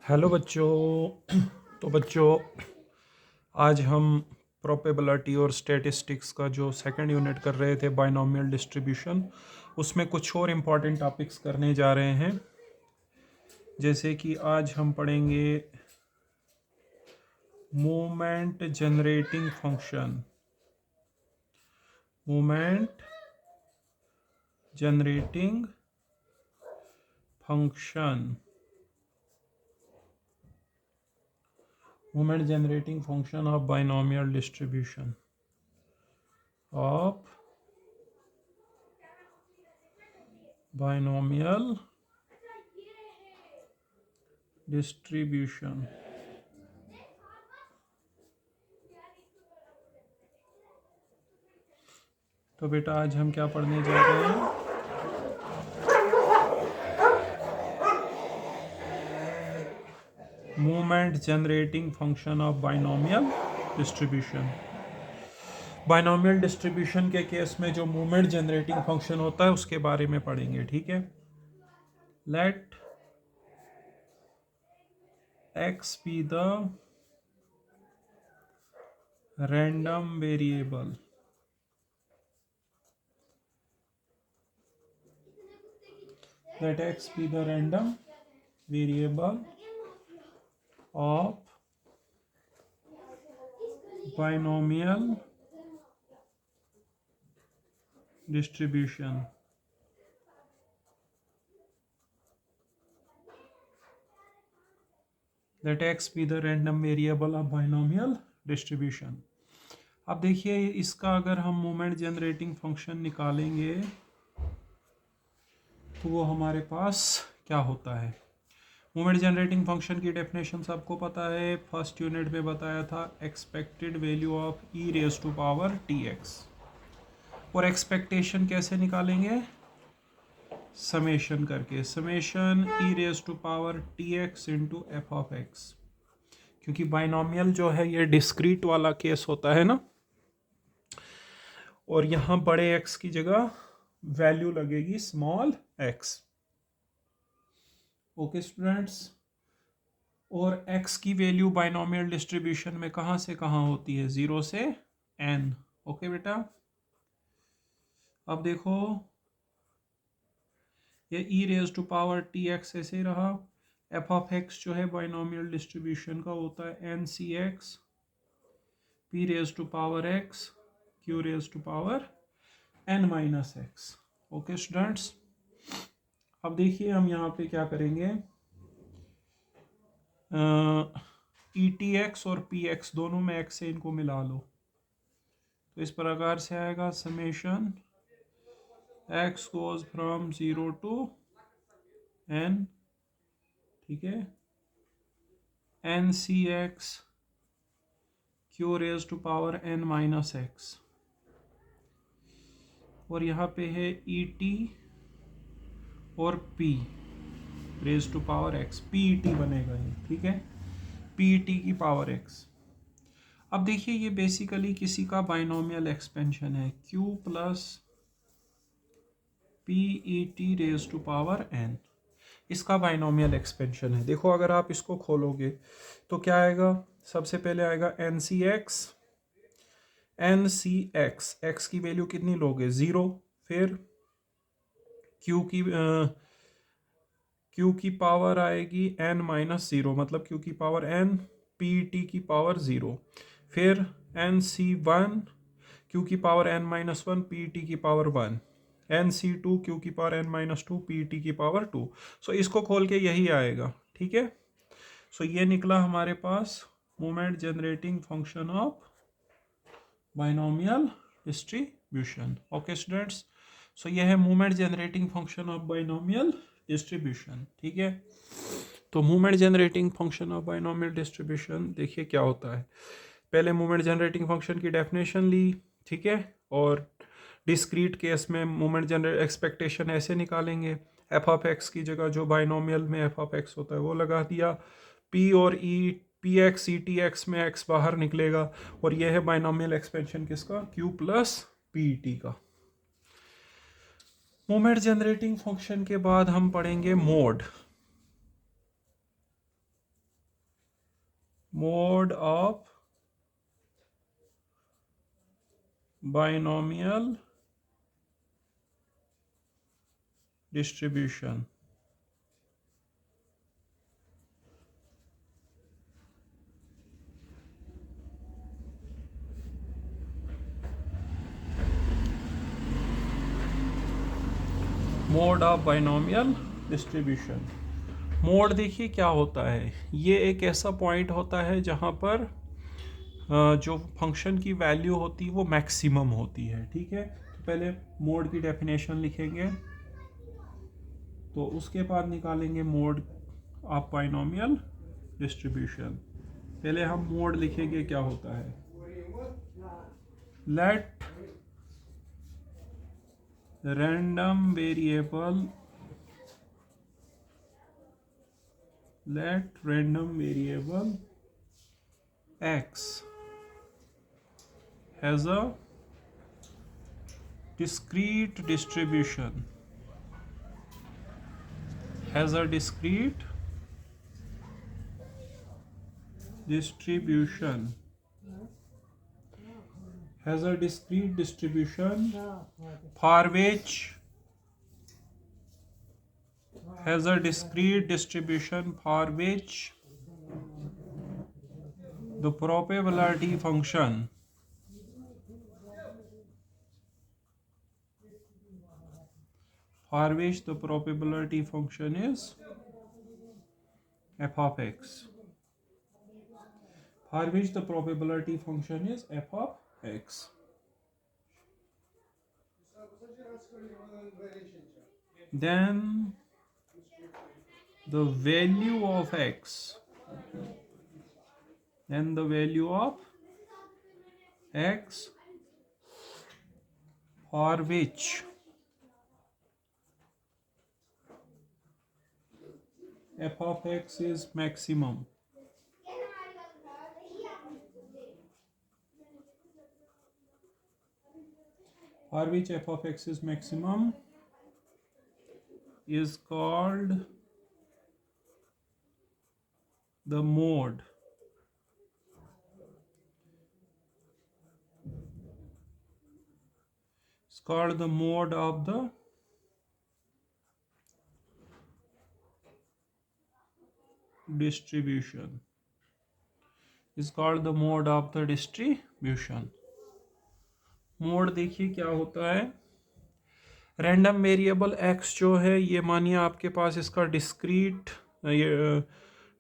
Hello बच्चों। तो बच्चों, आज हम प्रोबेबिलिटी और स्टैटिस्टिक्स का जो सेकंड यूनिट कर रहे थे, बाइनोमियल डिस्ट्रीब्यूशन, उसमें कुछ और इम्पॉर्टेंट टॉपिक्स करने जा रहे हैं। जैसे कि आज हम पढ़ेंगे moment generating function. Moment generating function moment generating function of binomial distribution of binomial distribution। तो बेटा आज हम क्या पढ़ने जा रहे हैं? Moment generating function of binomial distribution. Binomial distribution के केस में जो मोमेंट जनरेटिंग फंक्शन होता है उसके बारे में पढ़ेंगे, ठीक है। Let X be the random variable let x be the random variable of binomial distribution। let x be the random variable of binomial distribution। अब देखिए, इसका अगर हम मोमेंट जनरेटिंग फंक्शन निकालेंगे तो वो हमारे पास क्या होता है। मोमेंट जनरेटिंग फंक्शन की डेफिनेशन सबको पता है, फर्स्ट यूनिट में बताया था, expected value of E raise to power T X. और एक्सपेक्टेशन कैसे निकालेंगे? समेशन करके, summation E raise to power T X into F of x. क्योंकि बाइनोमियल जो है ये डिस्क्रीट वाला केस होता है ना, और यहाँ बड़े एक्स की जगह वैल्यू लगेगी स्मॉल एक्स। ओके स्टूडेंट्स, और x की वैल्यू बाइनोमियल डिस्ट्रीब्यूशन में कहाँ से कहाँ होती है? 0 से n। ओके बेटा, अब देखो ये e raise to power T X ऐसे ही रहा। f ऑफ x जो है बाइनोमियल डिस्ट्रीब्यूशन का होता है n C X p raise to power x q raise to power n minus X. Okay students, अब देखिए हम यहाँ पे क्या करेंगे, ई टी एक्स और पी एक्स दोनों में एक्स से इनको मिला लो। तो इस प्रकार से आएगा summation X goes from 0 to n, ठीक है, N C X Q raise to power n minus X. और यहाँ पे है ई टी और p raise to power x, P E T बनेगा ये, ठीक है, पी ई टी की पावर x। अब देखिए ये बेसिकली किसी का बाइनोमियल एक्सपेंशन है, q plus P E T raise to power n, इसका बाइनोमियल एक्सपेंशन है। देखो अगर आप इसको खोलोगे तो क्या आएगा? सबसे पहले आएगा एन सी एक्स, एन सी एक्स, एक्स की वैल्यू कितनी लोगे? 0। फिर क्यू की पावर आएगी n माइनस 0, मतलब क्यू की पावर n, पी टी की पावर 0। फिर एन सी वन, क्यू की power n minus 1, p t की power 1। N c two, q की power n minus 2, p t की पावर 2। सो इसको खोल के यही आएगा, ठीक है। सो ये निकला हमारे पास moment generating function of binomial distribution. Okay students, so यह है moment generating function of binomial distribution, ठीक है। तो moment generating function of binomial distribution देखिए क्या होता है। पहले मोमेंट जनरेटिंग फंक्शन की डेफिनेशन ली, ठीक है, और डिस्क्रीट केस में मोमेंट जनरेट एक्सपेक्टेशन ऐसे निकालेंगे, एफ ऑफ एक्स की जगह जो बाइनोमियल में एफ ऑफ एक्स होता है वो लगा दिया, पी और e, p x e T x में एक्स बाहर निकलेगा, और यह है बाइनोमियल एक्सपेंशन किसका? क्यू प्लस पी टी का। मोमेंट जनरेटिंग फंक्शन के बाद हम पढ़ेंगे mode. Mode of binomial distribution. Mode of binomial distribution. Mode देखिए क्या होता है, ये एक ऐसा पॉइंट होता है जहाँ पर जो फंक्शन की वैल्यू होती है वो मैक्सिमम होती है। ठीक है, तो पहले मोड की डेफिनेशन लिखेंगे, तो उसके बाद निकालेंगे मोड ऑफ बाइनोमियल डिस्ट्रीब्यूशन। पहले हम मोड लिखेंगे क्या होता है। Let random variable x has a discrete distribution has a discrete distribution for which the probability function is f of x. For which the probability function is f of x. Then the value of x for which f of x is maximum. For which f of x is maximum is called the mode. It's called the mode of the distribution. Is called the mode of the distribution. Mode देखिए क्या होता है, random variable x जो है ये मानिए आपके पास इसका डिस्क्रीट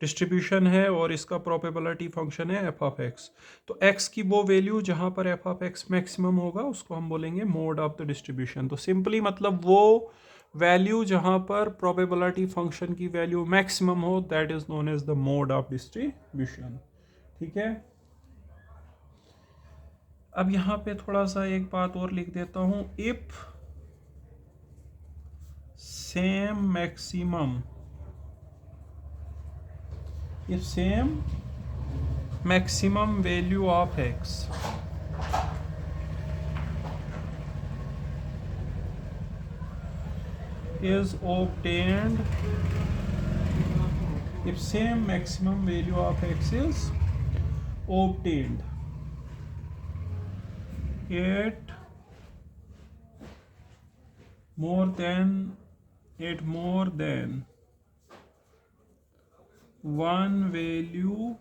डिस्ट्रीब्यूशन है और इसका प्रोबेबिलिटी फंक्शन है f ऑफ x। तो x की वो वैल्यू जहाँ पर f ऑफ x मैक्सिमम होगा उसको हम बोलेंगे मोड ऑफ द डिस्ट्रीब्यूशन। तो सिंपली मतलब वो वैल्यू जहाँ पर प्रोबेबिलिटी फंक्शन की वैल्यू मैक्सिमम हो, that is known as the mode of distribution. ठीक है, अब यहाँ पे थोड़ा सा एक बात और लिख देता हूँ। If same maximum value of x is obtained, if same maximum value of x is obtained at more than one value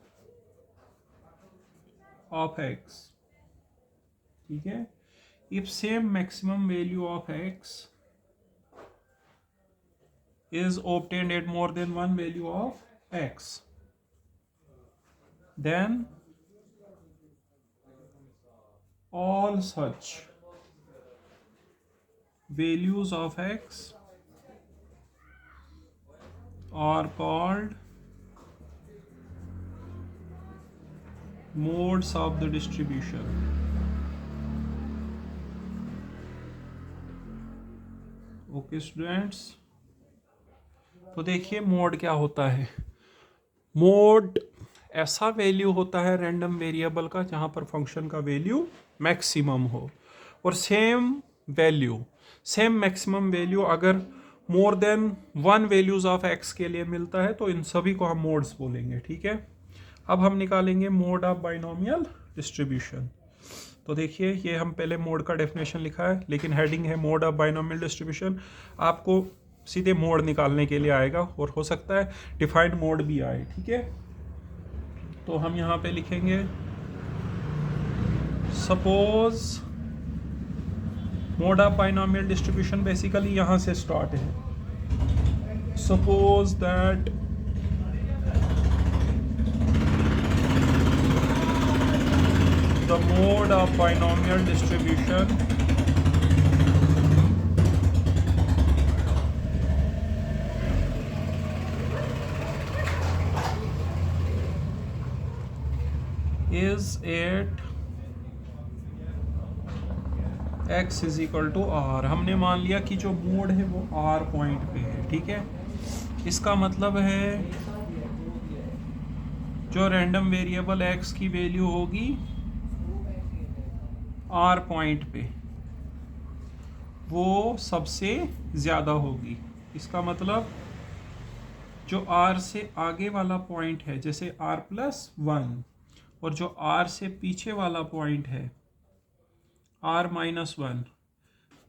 of x. ठीक है, if same maximum value of x is obtained at more than one value of x, then all such values of x are called modes of the distribution. Okay students, तो देखिए mode क्या होता है। Mode ऐसा value होता है random variable का जहाँ पर फंक्शन का वैल्यू मैक्सिमम हो, और सेम मैक्सिमम वैल्यू अगर more than one values of x के लिए मिलता है तो इन सभी को हम मोड्स बोलेंगे। ठीक है, अब हम निकालेंगे मोड ऑफ बाइनोमियल डिस्ट्रीब्यूशन। तो देखिए ये हम पहले मोड का डेफिनेशन लिखा है, लेकिन हेडिंग है मोड ऑफ बाइनोमियल डिस्ट्रीब्यूशन। आपको सीधे मोड निकालने के लिए आएगा, और हो सकता है डिफाइंड मोड भी आए, ठीक है। तो हम यहाँ पे लिखेंगे suppose mode of binomial distribution basically यहाँ से स्टार्ट है। Suppose that the mode of binomial distribution is at x is equal to r। हमने मान लिया कि जो मोड है वो r पॉइंट पे है, ठीक है। इसका मतलब है जो रैंडम वेरिएबल x की वैल्यू होगी r पॉइंट पे वो सबसे ज़्यादा होगी। इसका मतलब जो r से आगे वाला पॉइंट है, जैसे r+1, और जो r से पीछे वाला पॉइंट है r-1,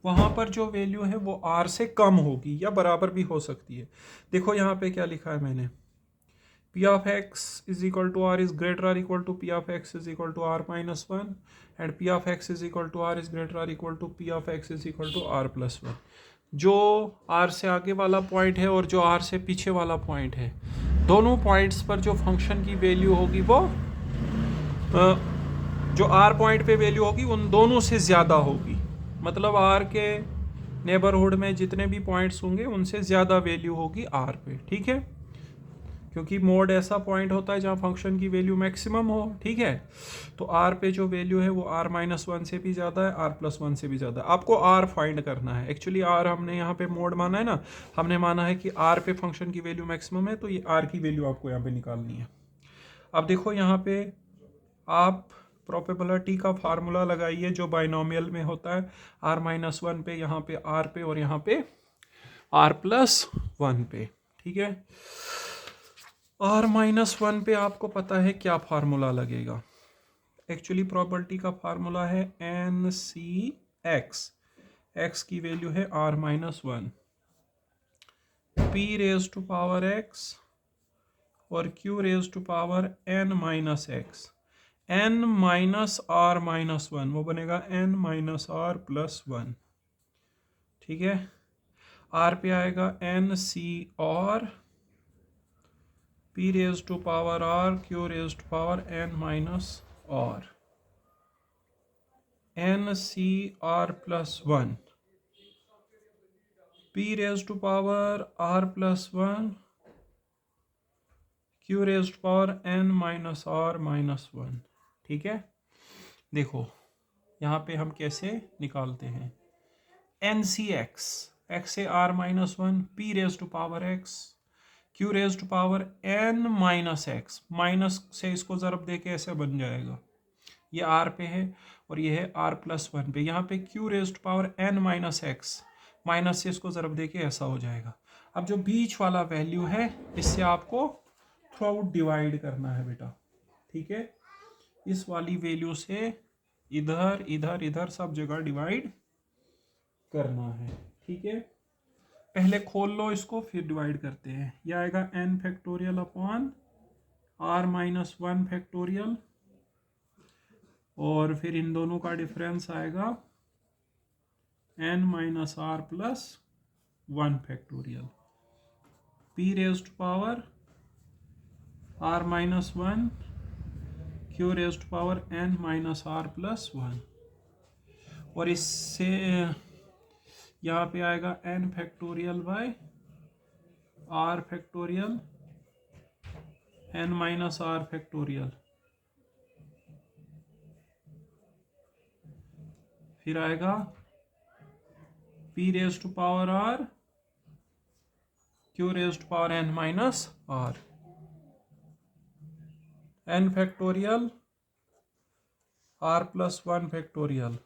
वहाँ पर जो वैल्यू है वो r से कम होगी या बराबर भी हो सकती है। देखो यहाँ पे क्या लिखा है मैंने, p of x is equal to r is greater or equal to p of x is equal to r-1, and p of x is equal to r is greater or equal to p of x is equal to r+1। जो r से आगे वाला point है और जो r से पीछे वाला पॉइंट है, दोनों पॉइंट्स पर जो फंक्शन की वैल्यू होगी वो जो r पॉइंट पे वैल्यू होगी उन दोनों से ज़्यादा होगी। मतलब r के नेबरहुड में जितने भी पॉइंट्स होंगे उनसे ज़्यादा वैल्यू होगी r पे, ठीक है। क्योंकि मोड ऐसा पॉइंट होता है जहाँ फंक्शन की वैल्यू मैक्सिमम हो, ठीक है। तो r पे जो वैल्यू है वो r-1 से भी ज़्यादा है, r+1 से भी ज़्यादा है। आपको r फाइंड करना है। एक्चुअली r हमने यहाँ पे मोड माना है ना, हमने माना है कि r पे फंक्शन की वैल्यू मैक्सिमम है, तो ये r की वैल्यू आपको यहाँ पे निकालनी है। अब देखो यहाँ पे आप प्रोबेबिलिटी का फार्मूला लगाइए जो बाइनोमियल में होता है, r-1 पे, यहाँ पे r पे, और यहाँ पे r+1 पे, ठीक है। r-1 पे आपको पता है क्या फार्मूला लगेगा। एक्चुअली प्रोबेबिलिटी का फार्मूला है NCx, x की वैल्यू है r-1, p raise to power x और q raise to power n-x, n-r-1 वो बनेगा n-r+1, ठीक है। r पे आएगा NC और p raise to power r, q raise to power n-r, NCr+1, p raise to power r+1, q raise to power n-r-1, ठीक है। देखो यहाँ पे हम कैसे निकालते हैं, NCx, x से r-1, p raise to power x, q raise to power n-x, minus से इसको ज़रब दे के ऐसे बन जाएगा, ये r पे है और ये है r+1 पे। यहाँ पे q raise to power n-x, minus से इसको ज़रब दे के ऐसा हो जाएगा। अब जो बीच वाला वैल्यू है इससे आपको थ्रू आउट डिवाइड करना है बेटा, ठीक है। इस वाली वैल्यू से इधर इधर इधर सब जगह डिवाइड करना है, ठीक है। पहले खोल लो इसको, फिर डिवाइड करते हैं। यह आएगा n factorial upon r-1 factorial, और फिर इन दोनों का डिफरेंस आएगा n-r+1 factorial, p raise to power r-1, q raise to power n-r+1, और इससे यहाँ पे आएगा n factorial by r factorial n-r factorial, फिर आएगा p raise to power r, q raise to power n-r, n factorial r+1 factorial,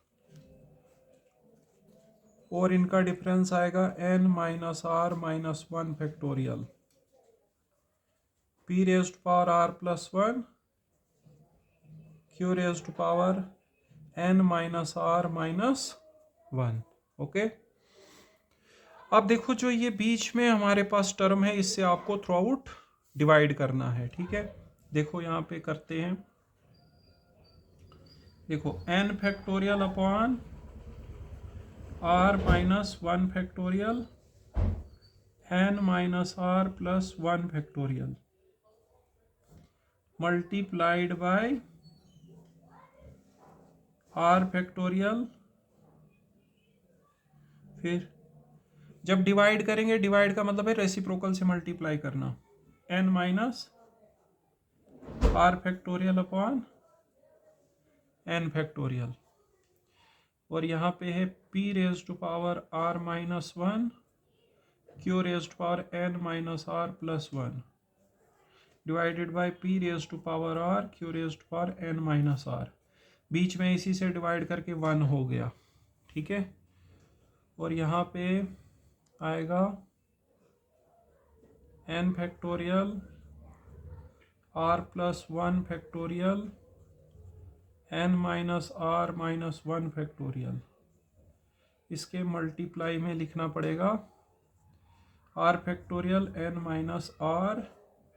और इनका difference आएगा n-r-1 factorial, p raise to power r+1 q raise to power n minus r minus 1। Okay, अब देखो जो ये बीच में हमारे पास term है इससे आपको थ्रू आउट डिवाइड करना है। ठीक है, देखो यहाँ पे करते हैं। देखो n factorial upon r minus 1 factorial n minus r plus 1 factorial multiplied by r factorial. फिर जब डिवाइड करेंगे, डिवाइड का मतलब है रेसिप्रोकल से मल्टीप्लाई करना, n minus r factorial upon n factorial, और यहाँ पे है p raise to power r minus 1 q raise to power n minus r plus 1 divided by p raise to power r q raise to power n minus r. बीच में इसी से divide करके 1 हो गया। ठीक है, और यहाँ पे आएगा n factorial r plus 1 factorial n minus r minus 1 factorial. इसके मल्टीप्लाई में लिखना पड़ेगा r factorial n minus r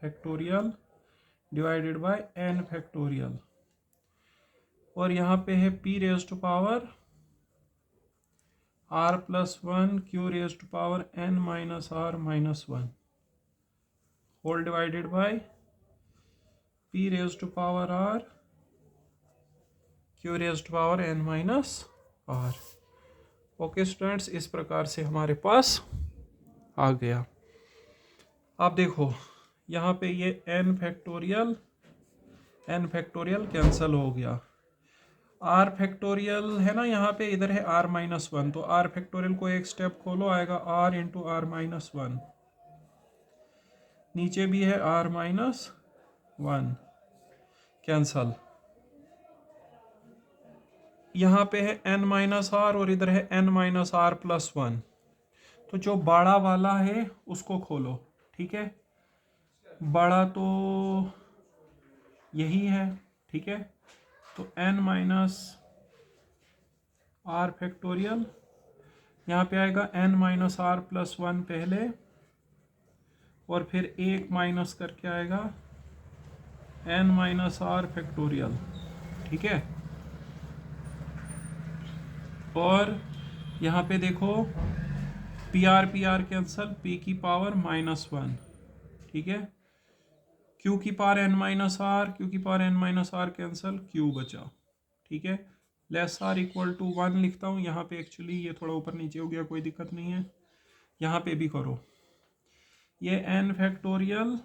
factorial divided by n factorial, और यहाँ पे है p raise to power r plus 1 q raise to power n minus r minus 1 whole divided by p raise to power r q raise to power n minus r। Okay students, इस प्रकार से हमारे पास आ गया। आप देखो यहाँ पे ये n फैक्टोरियल कैंसिल हो गया, r फैक्टोरियल है ना यहाँ पे, इधर है r माइनस 1, तो r फैक्टोरियल को एक स्टेप खोलो, आएगा r इंटू आर माइनस 1, नीचे भी है r माइनस 1 कैंसल, यहाँ पे है n माइनस आर और इधर है n माइनस आर प्लस 1, तो जो बड़ा वाला है उसको खोलो। ठीक है, बड़ा तो यही है। ठीक है, तो n माइनस आर फैक्टोरियल, यहाँ पे आएगा n माइनस आर प्लस 1 पहले, और फिर 1 माइनस करके आएगा n माइनस आर फैक्टोरियल। ठीक है, और यहाँ पे देखो पी आर कैंसल, p की पावर माइनस 1। ठीक है, q की power n minus r, q की power n minus r cancel, q बचा। ठीक है, लेस आर इक्वल टू 1 लिखता हूँ। यहाँ पे एक्चुअली ये थोड़ा ऊपर नीचे हो गया, कोई दिक्कत नहीं है, यहाँ पे भी करो। ये n फैक्टोरियल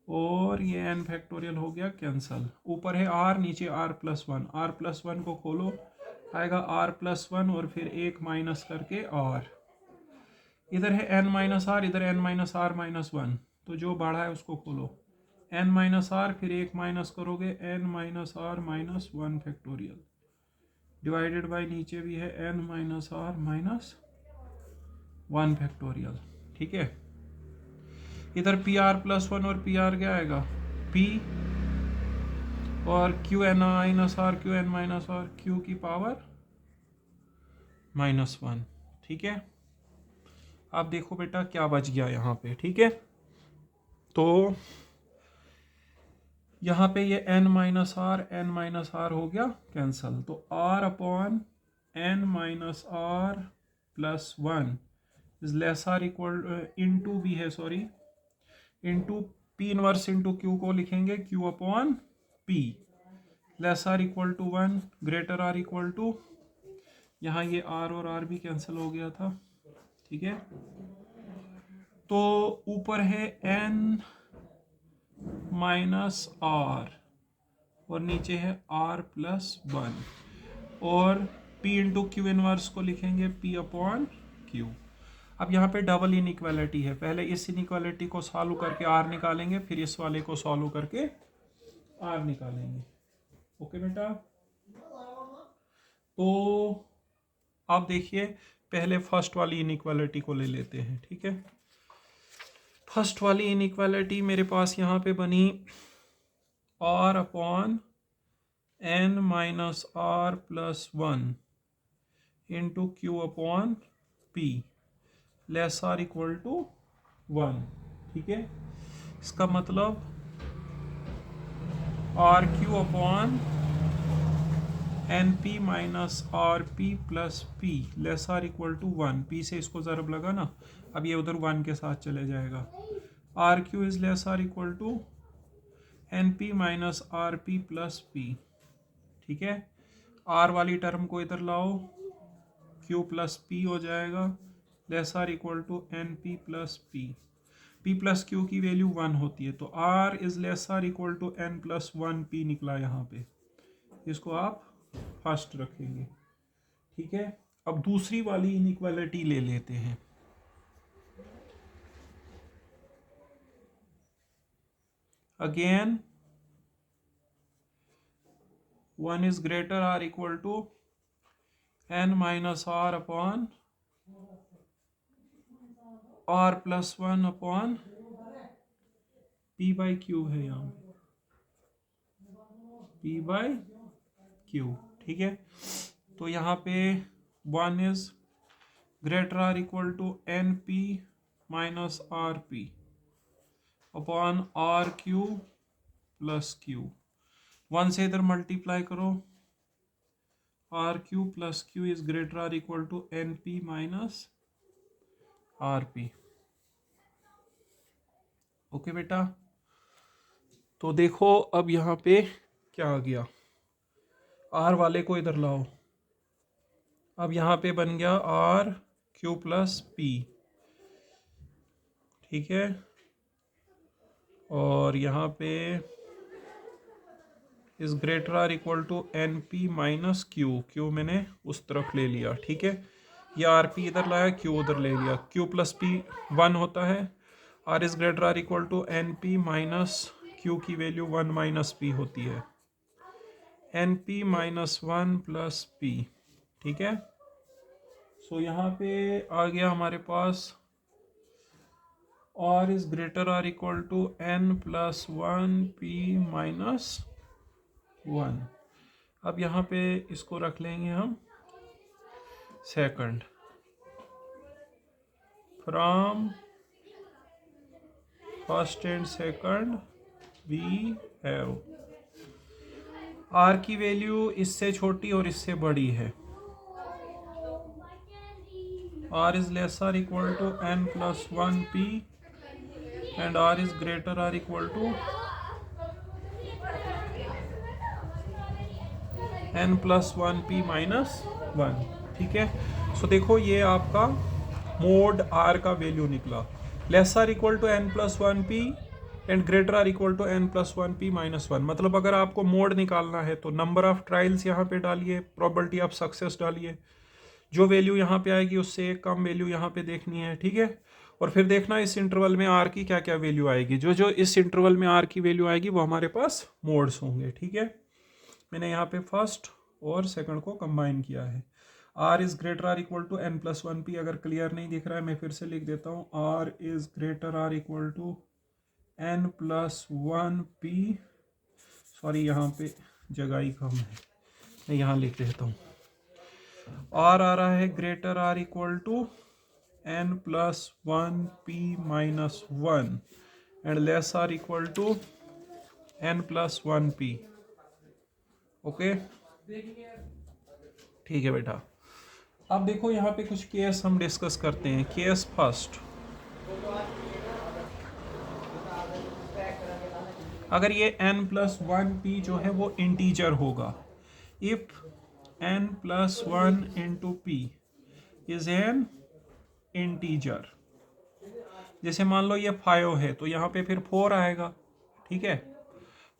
और ये n फैक्टोरियल हो गया कैंसल, ऊपर है r, नीचे r प्लस 1, r प्लस 1 को खोलो, आएगा r प्लस 1 और फिर 1 माइनस करके r, इधर है n माइनस आर, इधर n माइनस आर माइनस 1, तो जो बढ़ा है उसको खोलो, n माइनस आर, फिर 1 माइनस करोगे n minus r minus 1 factorial divided by नीचे भी है n minus r minus 1 factorial. ठीक है, इधर पी आर प्लस 1 और पी आर क्या आएगा, p और q n minus r, q n minus r, q की पावर माइनस 1। ठीक है, आप देखो बेटा क्या बच गया यहाँ पे। ठीक है, तो यहाँ पे ये n माइनस आर हो गया कैंसल, तो r upon n minus r plus 1 is less or equal into भी है, sorry, into p inverse into q को लिखेंगे q upon p, less or equal to 1 greater or equal to, यहाँ ये r और r भी cancel हो गया था। ठीक है, तो ऊपर है n माइनस आर और नीचे है r प्लस 1, और p इंटू क्यू इनवर्स को लिखेंगे p अपॉन q। अब यहाँ पे डबल इनइक्वालिटी है, पहले इस इनइक्वालिटी को सॉल्व करके r निकालेंगे, फिर इस वाले को सॉल्व करके r निकालेंगे। ओके बेटा, तो आप देखिए पहले फर्स्ट वाली इनइक्वालिटी को ले लेते हैं। ठीक है, फर्स्ट वाली इनइक्वालिटी मेरे पास यहाँ पे बनी r upon n minus r plus 1 into q upon p less or equal to 1। ठीक है, इसका मतलब r q upon n p minus r p plus p less or equal to 1। P से इसको ज़रब लगा ना, अब ये उधर 1 के साथ चले जाएगा। R q is less or equal to n p minus r p plus p. ठीक है, आर वाली टर्म को इधर लाओ, क्यू प्लस पी हो जाएगा less or equal to n p plus p. P plus q की वैल्यू 1 होती है, तो r is less or equal to n plus 1 p निकला यहाँ पे। इसको आप फर्स्ट रखेंगे। ठीक है, अब दूसरी वाली इनइक्वालिटी ले लेते हैं। Again 1 is greater or equal to n minus r upon r plus 1 upon p by q है यहाँ p by q। ठीक है, तो यहाँ पे 1 is greater or equal to n p minus r p upon r q plus q। 1 से इधर multiply करो, r q plus q is greater or equal to n p minus r p. Okay बेटा, तो देखो अब यहाँ पे क्या आ गया, आर वाले को इधर लाओ। अब यहाँ पे बन गया आर क्यू प्लस पी। ठीक है, और यहाँ पे is greater or equal to n p minus q. क्यू मैंने उस तरफ ले लिया। ठीक है, ये आर पी इधर लाया, क्यू उधर ले लिया। क्यू प्लस पी 1 होता है, r is greater or equal to n p minus q की वैल्यू 1 माइनस पी होती है, n p minus 1 plus p. ठीक है, सो यहाँ पे आ गया हमारे पास r is greater or equal to n plus 1 p minus 1। अब यहाँ पे इसको रख लेंगे हम second, from first and second we have r की वैल्यू इससे छोटी और इससे बड़ी है, r is lesser equal to n plus 1 p and r is greater or equal to n plus 1 p minus 1। ठीक है, सो देखो ये आपका मोड आर का वैल्यू निकला, lesser equal to n plus 1 p and greater or equal to n plus 1 p minus 1। मतलब अगर आपको मोड निकालना है तो नंबर ऑफ ट्रायल्स यहाँ पे डालिए, प्रोबेबिलिटी ऑफ सक्सेस डालिए, जो वैल्यू यहाँ पे आएगी उससे एक कम वैल्यू यहाँ पे देखनी है। ठीक है, और फिर देखना इस इंटरवल में आर की क्या क्या वैल्यू आएगी, जो जो इस इंटरवल में आर की वैल्यू आएगी वो हमारे पास मोड्स होंगे। ठीक है, मैंने यहाँ पे फर्स्ट और सेकंड को कंबाइन किया है। R is greater or equal to n plus 1 p. अगर क्लियर नहीं दिख रहा है मैं फिर से लिख देता हूँ, r is greater or equal to n plus 1 p. Sorry यहाँ पे जगह ही कम है, मैं यहाँ लिख देता हूँ। आर आ रहा है greater or equal to n plus 1 p minus 1 and less or equal to n plus 1 p. Okay, ठीक है बेटा। अब देखो यहाँ पे कुछ केस हम डिस्कस करते हैं। केस फर्स्ट, अगर ये n प्लस 1 p जो है वो इंटीजर होगा, if n plus 1 into P is an integer, जैसे मान लो ये 5 है तो यहाँ पे फिर 4 आएगा। ठीक है,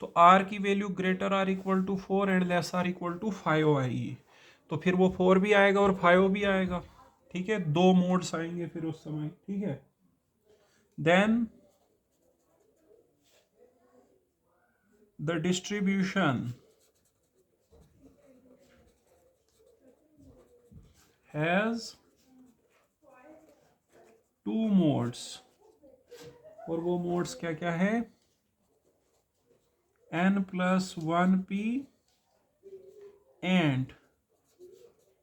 तो r की value greater or equal to 4 and less or equal to 5 आएगी, तो फिर वो 4 भी आएगा और 5 भी आएगा। ठीक है, दो मोड्स आएंगे फिर उस समय। ठीक है, then the distribution has 2 modes, और वो मोड्स क्या क्या है, n+1p and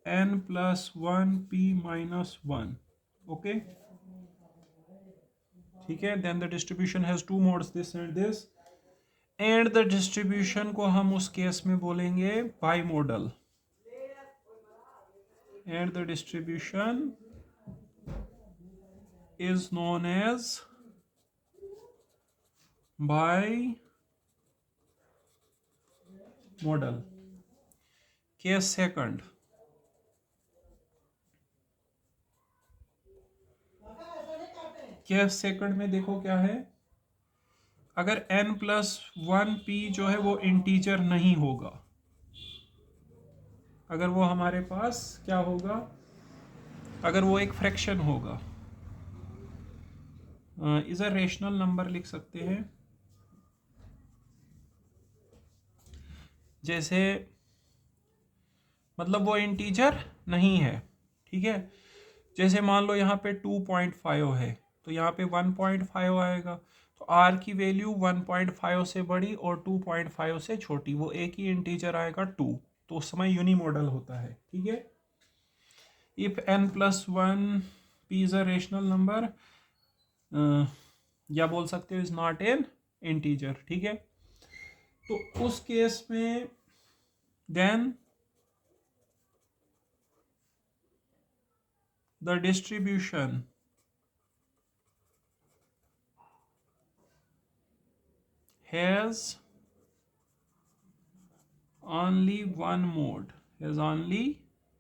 n+1p - 1. ओके, ठीक है. Then the distribution has two modes, this and this. And the distribution को हम उस केस में बोलेंगे bimodal. And the distribution is known as bimodal. Case second. Case second में देखो क्या है. अगर n+1p जो है वो इंटीजर नहीं होगा, अगर वो हमारे पास क्या होगा, अगर वो एक फ्रैक्शन होगा, इज अ रेशनल नंबर लिख सकते हैं. जैसे मतलब वो इंटीजर नहीं है, ठीक है. जैसे मान लो यहाँ पे 2.5 है तो यहाँ पे 1.5 आएगा. तो r की वैल्यू 1.5 से बड़ी और 2.5 से छोटी, वो एक ही इंटीजर आएगा 2, तो उस समय यूनिमोडल होता है. ठीक है. If n+1p is a rational number, या बोल सकते हो इज नॉट एन इंटीजर. ठीक है. तो उस केस में then the distribution has only one mode, has only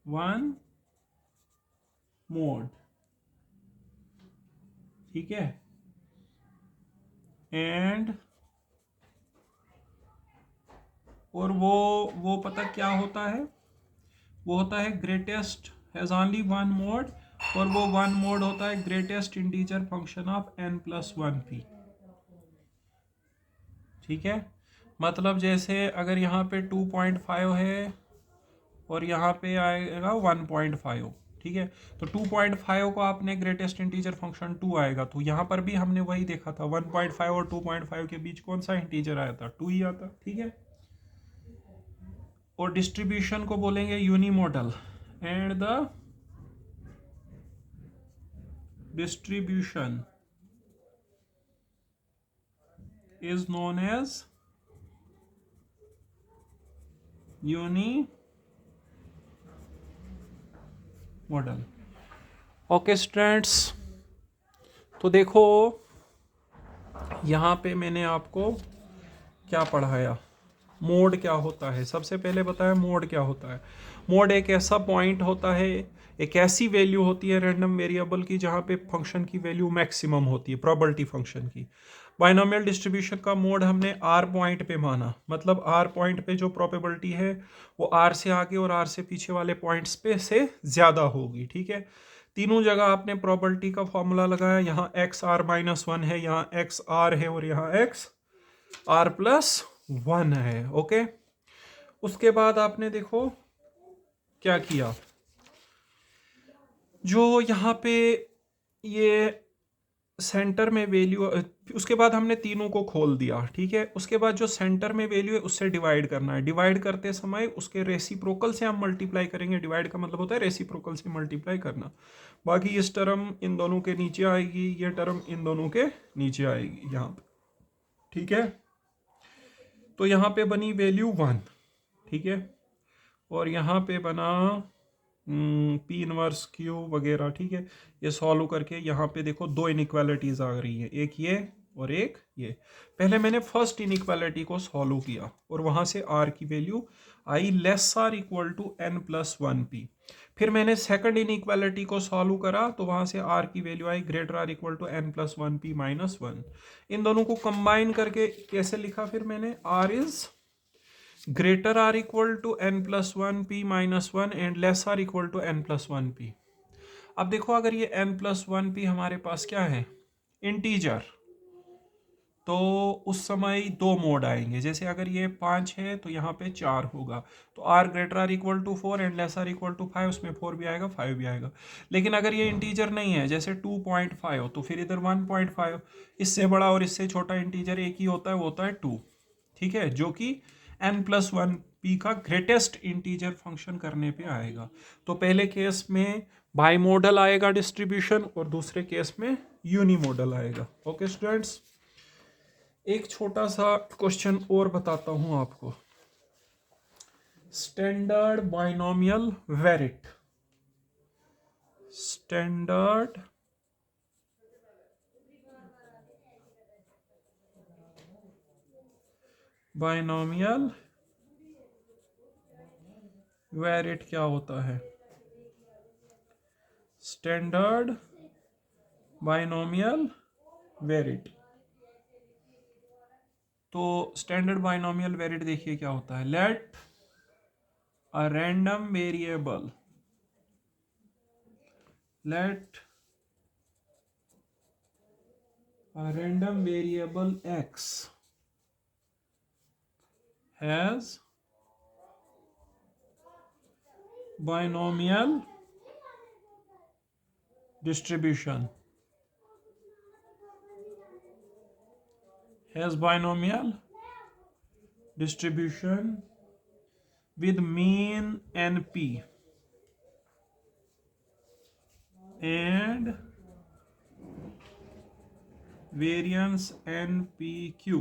one mode. ठीक है. एंड और वो पता क्या होता है, वो होता है greatest, has only one mod, और वो वन मोड होता है greatest integer function of n+1p. ठीक है. मतलब जैसे अगर यहाँ पे 2.5 है और यहाँ पे आएगा 1.5, ठीक है. तो 2.5 को आपने ग्रेटेस्ट इंटीजर फंक्शन 2 आएगा, तो यहाँ पर भी हमने वही देखा था, 1.5 और 2.5 के बीच कौन सा इंटीजर आया था, 2 ही आता. ठीक है. और डिस्ट्रीब्यूशन को बोलेंगे यूनिमोडल. And the distribution is known as unimodal. Okay students, तो देखो यहाँ पे मैंने आपको क्या पढ़ाया, मोड क्या होता है. सबसे पहले बताया मोड क्या होता है. मोड एक ऐसा पॉइंट होता है, एक ऐसी वैल्यू होती है रैंडम वेरिएबल की जहाँ पे फंक्शन की वैल्यू मैक्सिमम होती है, प्रोबेबिलिटी फंक्शन की. बाइनोमियल डिस्ट्रीब्यूशन का मोड हमने r पॉइंट पे माना, मतलब r पॉइंट पे जो प्रोबेबिलिटी है वो r से आगे और r से पीछे वाले पॉइंट्स पे से ज़्यादा होगी. ठीक है. तीनों जगह आपने प्रोबेबिलिटी का फॉर्मूला लगाया. यहाँ x(r-1) है, यहाँ x(r) है और यहाँ x(r+1) है. ओके. उसके बाद आपने देखो क्या किया, जो यहाँ पे ये सेंटर में वैल्यू, उसके बाद हमने तीनों को खोल दिया. ठीक है. उसके बाद जो सेंटर में वैल्यू है उससे डिवाइड करना है. डिवाइड करते समय उसके रेसिप्रोकल से हम मल्टीप्लाई करेंगे. डिवाइड का मतलब होता है रेसिप्रोकल से मल्टीप्लाई करना. बाकी इस टर्म इन दोनों के नीचे आएगी, ये टर्म इन दोनों के नीचे आएगी यहाँ पे. ठीक है. तो यहाँ पे बनी वैल्यू 1. ठीक है. और यहाँ पे बना पी इनवर्स क्यू वगैरह. ठीक है. ये सॉल्व करके यहाँ पे देखो दो इनइक्वालिटीज आ रही है, एक ये और एक ये. पहले मैंने फर्स्ट इनइक्वालिटी को सॉल्व किया और वहाँ से r की वैल्यू आई n+1p. फिर मैंने सेकंड इनइक्वालिटी को सॉल्व करा तो वहाँ से r की वैल्यू आई n+1p - 1. इन दोनों को कंबाइन करके कैसे लिखा, फिर मैंने r is greater or equal to n+1p - 1 and less or equal to n+1p. अब देखो अगर ये n+1p हमारे पास क्या है, इंटीजर, तो उस समय दो मोड आएंगे. जैसे अगर ये 5 है तो यहाँ पे 4 होगा, तो r greater or equal to 4 and less or equal to 5, उसमें 4 भी आएगा 5 भी आएगा. लेकिन अगर ये इंटीजर नहीं है, जैसे 2.5 तो फिर इधर 1.5, इससे बड़ा और इससे छोटा इंटीजर एक ही होता है, वो होता है 2. ठीक है, जो कि n+1p का ग्रेटेस्ट इंटीजर फंक्शन करने पे आएगा। तो पहले केस में बाइमोडल आएगा डिस्ट्रीब्यूशन और दूसरे केस में यूनिमोडल आएगा। ओके स्टूडेंट्स, एक छोटा सा क्वेश्चन और बताता हूं आपको। Standard binomial variate, standard binomial variate क्या होता है? स्टैंडर्ड बाइनोमियल वेरिट, तो स्टैंडर्ड बाइनोमियल वेरिट देखिए क्या होता है। Let a random variable, let a random variable x has binomial distribution, has binomial distribution with mean np and variance npq।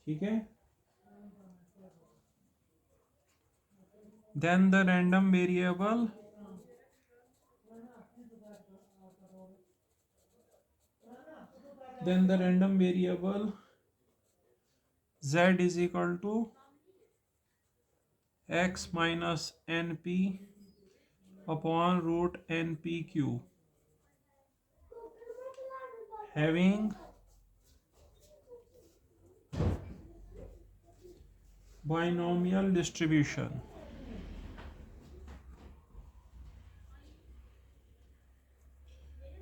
ठीक है, then the random variable z is equal to x minus np upon root npq, having binomial distribution,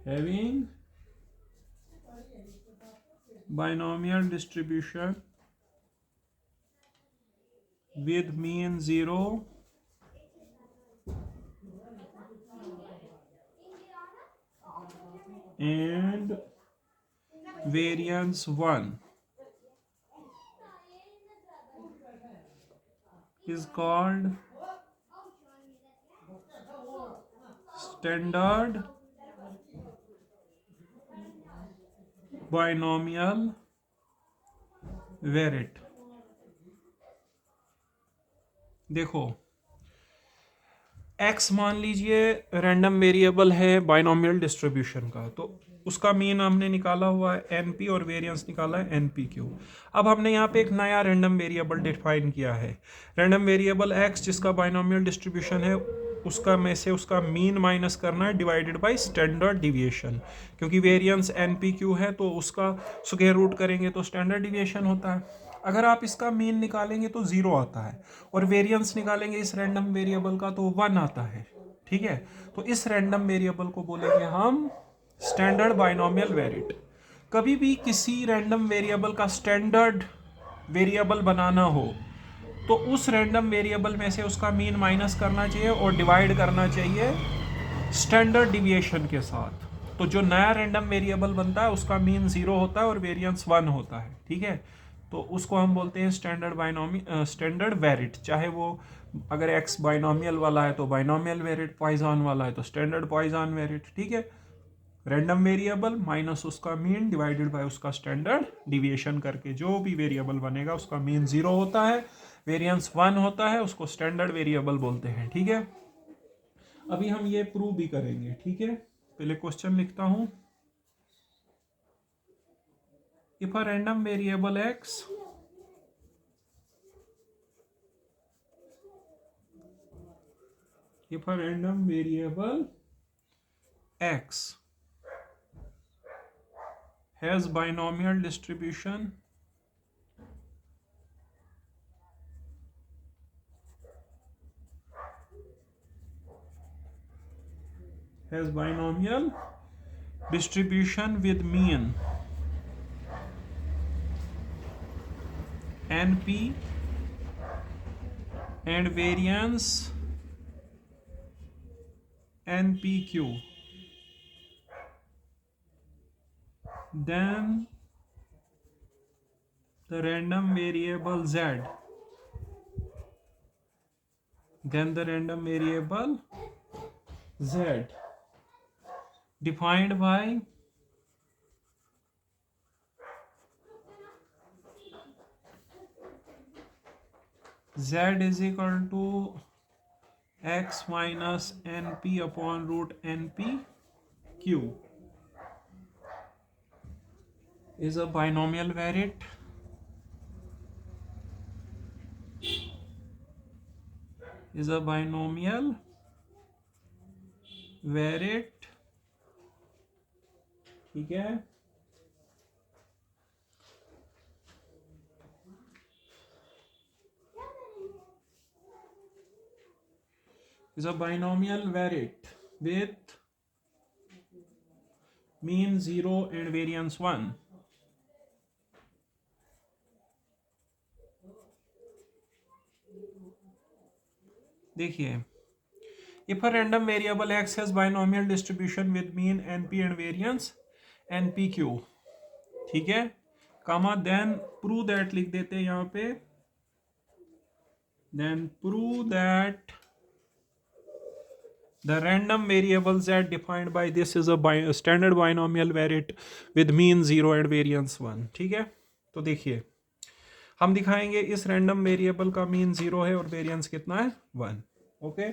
having binomial distribution with mean 0 and variance 1 is called standard binomial where it. देखो x मान लीजिए random variable है binomial distribution का, तो उसका mean हमने निकाला हुआ है np और वेरिएंस निकाला है npq। अब हमने यहाँ पे एक नया रैंडम वेरिएबल डिफाइन किया है, रैंडम वेरिएबल x जिसका बाइनोमियल डिस्ट्रीब्यूशन है, उसका में से उसका मीन माइनस करना है डिवाइडेड बाय स्टैंडर्ड डिविएशन। क्योंकि वेरिएंस npq है तो उसका स्क्वायर रूट करेंगे तो स्टैंडर्ड डिविएशन होता है। अगर आप इसका मीन निकालेंगे तो 0 आता है और वेरिएंस निकालेंगे इस रैंडम वेरिएबल का तो 1 आता है। ठीक है, तो इस रैंडम वेरिएबल को बोलेंगे हम स्टैंडर्ड बाइनोमियल वेरिट। कभी भी किसी रैंडम वेरिएबल का स्टैंडर्ड वेरिएबल बनाना हो तो उस रैंडम वेरिएबल में से उसका मीन माइनस करना चाहिए और डिवाइड करना चाहिए स्टैंडर्ड डिविएशन के साथ। तो जो नया रैंडम वेरिएबल बनता है उसका मीन 0 होता है और वेरिएंस 1 होता है। ठीक है, तो उसको हम बोलते हैं स्टैंडर्ड वेरिट। चाहे वो अगर x बाइनोमियल वाला है तो बाइनोमियल वेरिट, पॉइजन वाला है तो स्टैंडर्ड पॉइजन वेरिट। ठीक है, रैंडम वेरिएबल माइनस उसका मीन डिवाइडेड बाय उसका स्टैंडर्ड डिविएशन करके जो भी वेरिएबल बनेगा उसका मीन 0 होता है, वेरिएंस 1 होता है, उसको स्टैंडर्ड वेरिएबल बोलते हैं। ठीक है, अभी हम ये प्रूव भी करेंगे। ठीक है, पहले क्वेश्चन लिखता हूं। If a random variable x has binomial distribution with mean np and variance npq, then the random variable z, then the random variable z defined by z is equal to x minus np upon root np q is a binomial variate ठीक है। is a binomial variate with mean 0 and variance 1। देखिए, if a random variable x has binomial distribution with mean np and variance npq, ठीक है, कामा then prove that लिख देते हैं यहाँ पे, then prove that the random variable z defined by this is a standard binomial variate with mean 0 and variance 1। ठीक है, तो देखिए हम दिखाएंगे इस रैंडम वेरिएबल का मीन 0 है और वेरिएंस कितना है 1। ओके,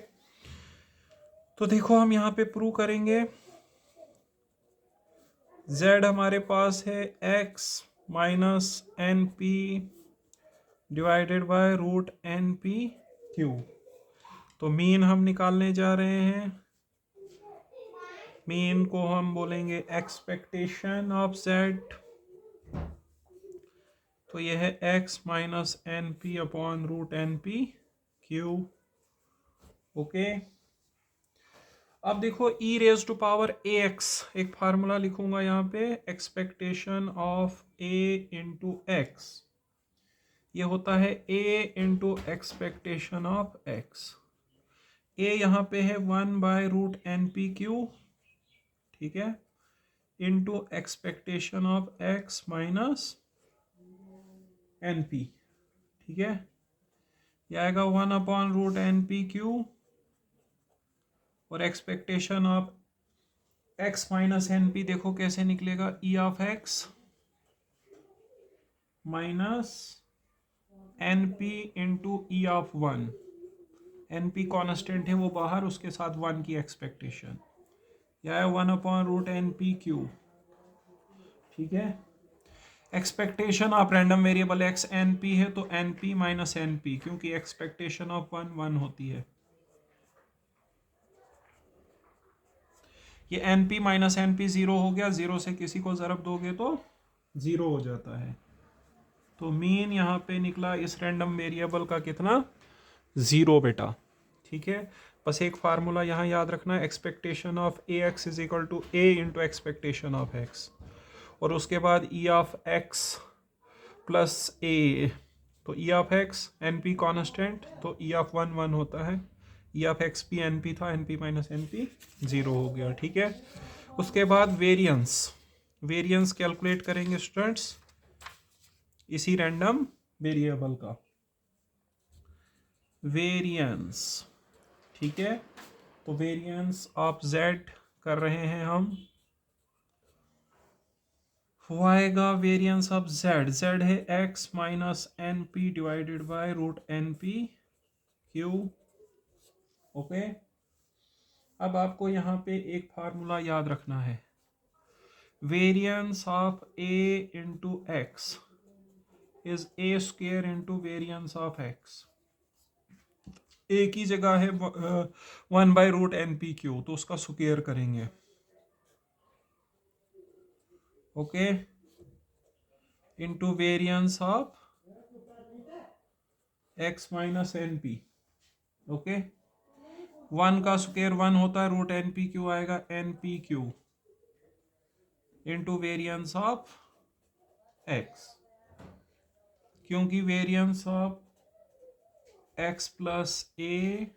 तो देखो हम यहाँ पे प्रूव करेंगे। z हमारे पास है x minus n p divided by root n p q. तो मीन हम निकालने जा रहे हैं, मीन को हम बोलेंगे एक्सपेक्टेशन ऑफ z। तो यह है x minus n p upon root n p q. Okay, अब देखो e raise to power ax, एक फार्मूला लिखूंगा यहाँ पे, expectation of a into x, ये होता है a into expectation of x। a यहाँ पे है 1 by root n p q, ठीक है, into expectation of x minus n p, ठीक है, यह आएगा 1 upon root n p q और expectation of x minus n p देखो कैसे निकलेगा, e of x minus n p into e of 1। N p constant है वो बाहर, उसके साथ 1 की एक्सपेक्टेशन, यह है 1 upon root n p q. ठीक है, expectation of random variable x n p है तो n p minus n p, क्योंकि एक्सपेक्टेशन ऑफ 1 होती है, ये n p minus n p 0 हो गया, 0 से किसी को ज़रब दोगे तो 0 हो जाता है। तो मीन यहाँ पे निकला इस रैंडम वेरिएबल का कितना, 0 बेटा। ठीक है, बस एक फार्मूला यहाँ याद रखना, expectation of a x is equal to a into expectation of x, और उसके बाद e of x plus a. तो e of x n p constant, तो ई ऑफ 1 होता है, e of x p n p था, n p minus n p 0 हो गया। ठीक है, उसके बाद वेरिएंस कैलकुलेट करेंगे स्टूडेंट्स इसी रैंडम वेरिएबल का वेरिएंस। ठीक है, तो वेरिएंस ऑफ जेड कर रहे हैं हम, वो आएगा वेरिएंस ऑफ जेड, जेड है x minus n p divided by root n p q. Okay, अब आपको यहाँ पे एक फार्मूला याद रखना है, variance of a into x is a square into variance of x. A की जगह है 1 by root n p q, तो उसका स्क्वायर करेंगे। Okay, into variance of x minus n p. Okay, 1 का स्क्वायर 1 होता है, रूट एन पी क्यू आएगा n p q into variance of x, क्योंकि variance of x plus a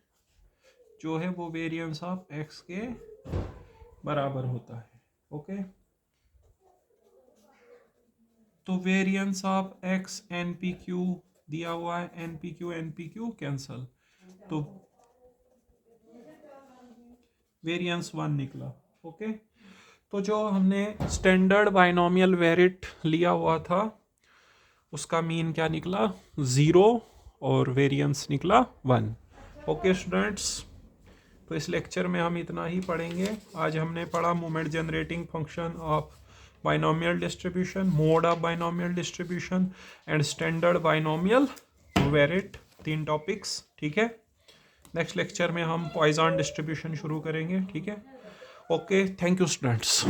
जो है वो वेरिएंस ऑफ एक्स के बराबर होता है। ओके, तो variance of x n p q दिया हुआ है, एन पी क्यू कैंसल, तो वेरिएंस 1 निकला। ओके, तो जो हमने स्टैंडर्ड बाइनोमियल वेरिट लिया हुआ था उसका मीन क्या निकला, 0, और वेरिएंस निकला 1। ओके स्टूडेंट्स, तो इस लेक्चर में हम इतना ही पढ़ेंगे। आज हमने पढ़ा moment generating function of binomial distribution, mode of binomial distribution and standard binomial where it, 3 topics. ठीक है, नेक्स्ट लेक्चर में हम पॉइजन डिस्ट्रीब्यूशन शुरू करेंगे। ठीक है, ओके, थैंक यू स्टूडेंट्स।